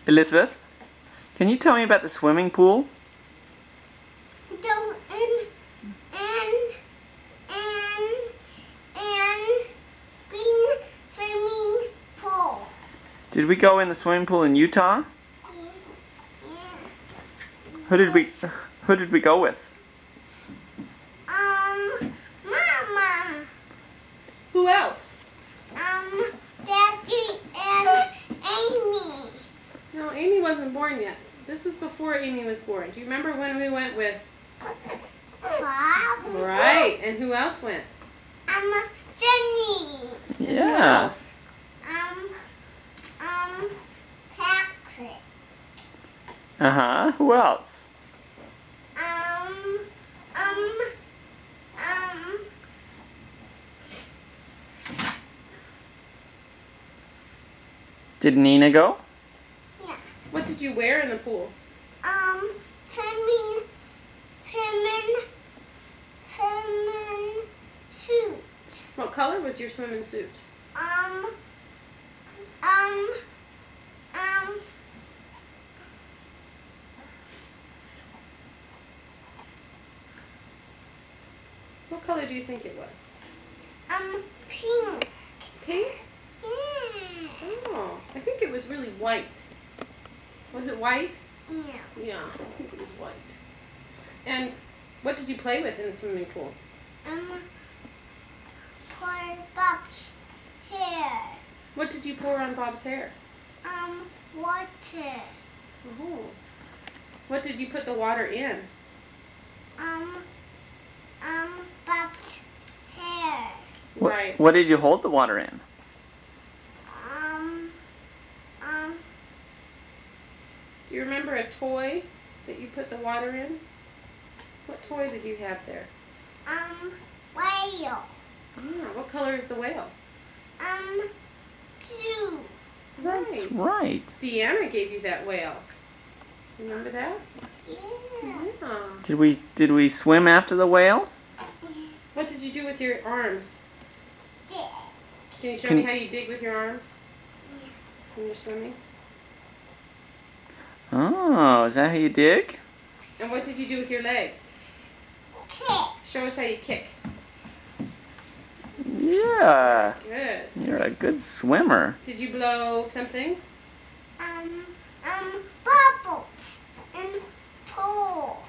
Elizabeth, can you tell me about the swimming pool? Go and green swimming pool. Did we go in the swimming pool in Utah? Yeah. Who did we go with? Mama. Who else? Daddy and Amy. No, Amy wasn't born yet. This was before Amy was born. Do you remember when we went with? Bob. Right. And who else went? Jenny. Yes. Patrick. Who else? Did Nina go? Yeah. What did you wear in the pool? Swimming suit. What color was your swimming suit? What color do you think it was? Pink. Pink? Yeah. Oh, I think it was really white. Was it white? Yeah. Yeah, I think it was white. And what did you play with in the swimming pool? Pour Bob's hair. What did you pour on Bob's hair? Water. Oh. What did you put the water in? Bob's hair. Right. What did you hold the water in? Do you remember a toy that you put the water in? What toy did you have there? Whale. Yeah, what color is the whale? Blue. Right. That's right. Deanna gave you that whale. Remember that? Yeah. Yeah. Did we swim after the whale? What did you do with your arms? Dig. Can you show me how you dig with your arms when you're swimming? Oh, is that how you dig? And what did you do with your legs? Kick. Show us how you kick. Yeah. Good. You're a good swimmer. Did you blow something? Bubbles in pool.